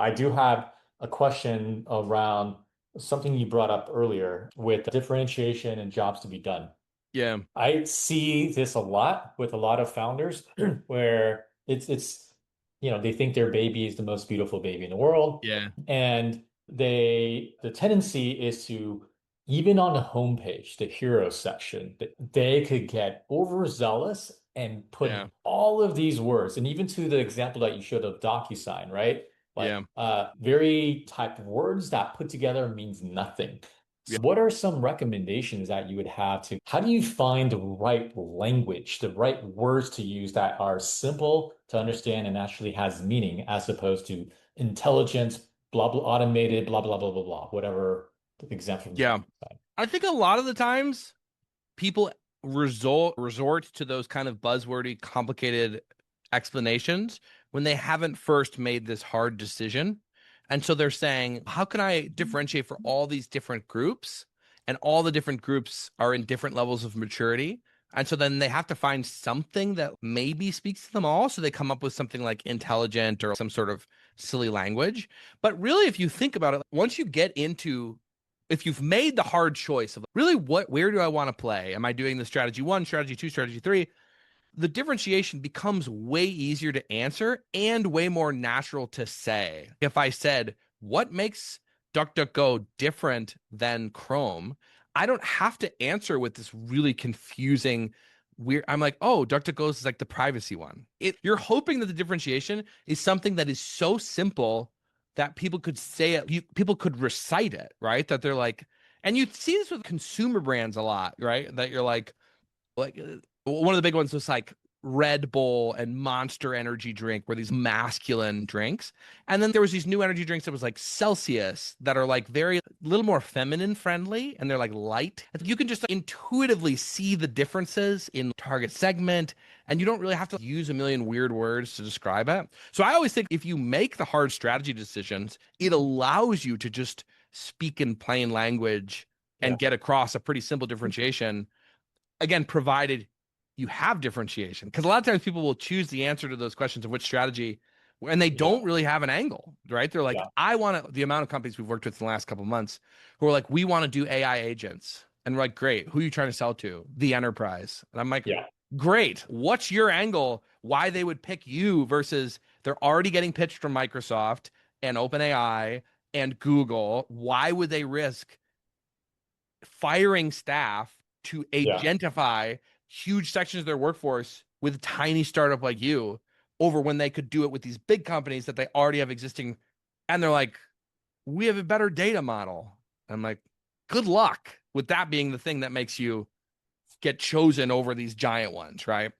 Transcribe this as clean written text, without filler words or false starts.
I do have a question around something you brought up earlier with differentiation and jobs to be done. Yeah, I see this a lot with a lot of founders where they think their baby is the most beautiful baby in the world. yeah, And the tendency is to, even on the homepage, the hero section, that they could get overzealous and put yeah, all of these words, and even to the example that you showed of DocuSign, right? yeah, Like very type words that put together means nothing. yeah. So what are some recommendations that you would have to, how do you find the right language, the right words to use that are simple to understand and actually has meaning as opposed to intelligence, blah, blah, automated, blah, blah, blah, blah, blah, whatever the example from the Yeah. side. I think a lot of the times people resort to those kind of buzzwordy, complicated explanations when they haven't first made this hard decision. And so they're saying, how can I differentiate for all these different groups? And all the different groups are in different levels of maturity. And so then they have to find something that maybe speaks to them all. So they come up with something like intelligent or some sort of silly language. But really, if you think about it, once you get into if you've made the hard choice of really where do I want to play? Am I doing the strategy one, strategy two, strategy three? The differentiation becomes way easier to answer and way more natural to say. If I said, what makes DuckDuckGo different than Chrome? I don't have to answer with this really confusing weird. I'm like, oh, DuckDuckGo is like the privacy one. You're hoping that the differentiation is something that is so simple that people could say it, people could recite it, right? That they're like, and you see this with consumer brands a lot, right? That you're like one of the big ones was like Red Bull and Monster Energy drink were these masculine drinks. And then there was these new energy drinks that was like Celsius that are like very little more feminine friendly and they're like light. You can just intuitively see the differences in target segment and you don't really have to use a million weird words to describe it. So I always think if you make the hard strategy decisions, it allows you to just speak in plain language Yeah. and get across a pretty simple differentiation again, provided you have differentiation. Because a lot of times people will choose the answer to those questions of which strategy, and they Yeah. don't really have an angle, right? They're like, Yeah. I want to, the amount of companies we've worked with in the last couple of months who are like, we want to do AI agents. And we're like, great. Who are you trying to sell to? The enterprise. And I'm like, Yeah. great. What's your angle? Why they would pick you versus they're already getting pitched from Microsoft and OpenAI and Google. Why would they risk firing staff to Yeah. agentify huge sections of their workforce with a tiny startup like you over when they could do it with these big companies that they already have existing? And they're like, we have a better data model. I'm like, good luck with that being the thing that makes you get chosen over these giant ones, right?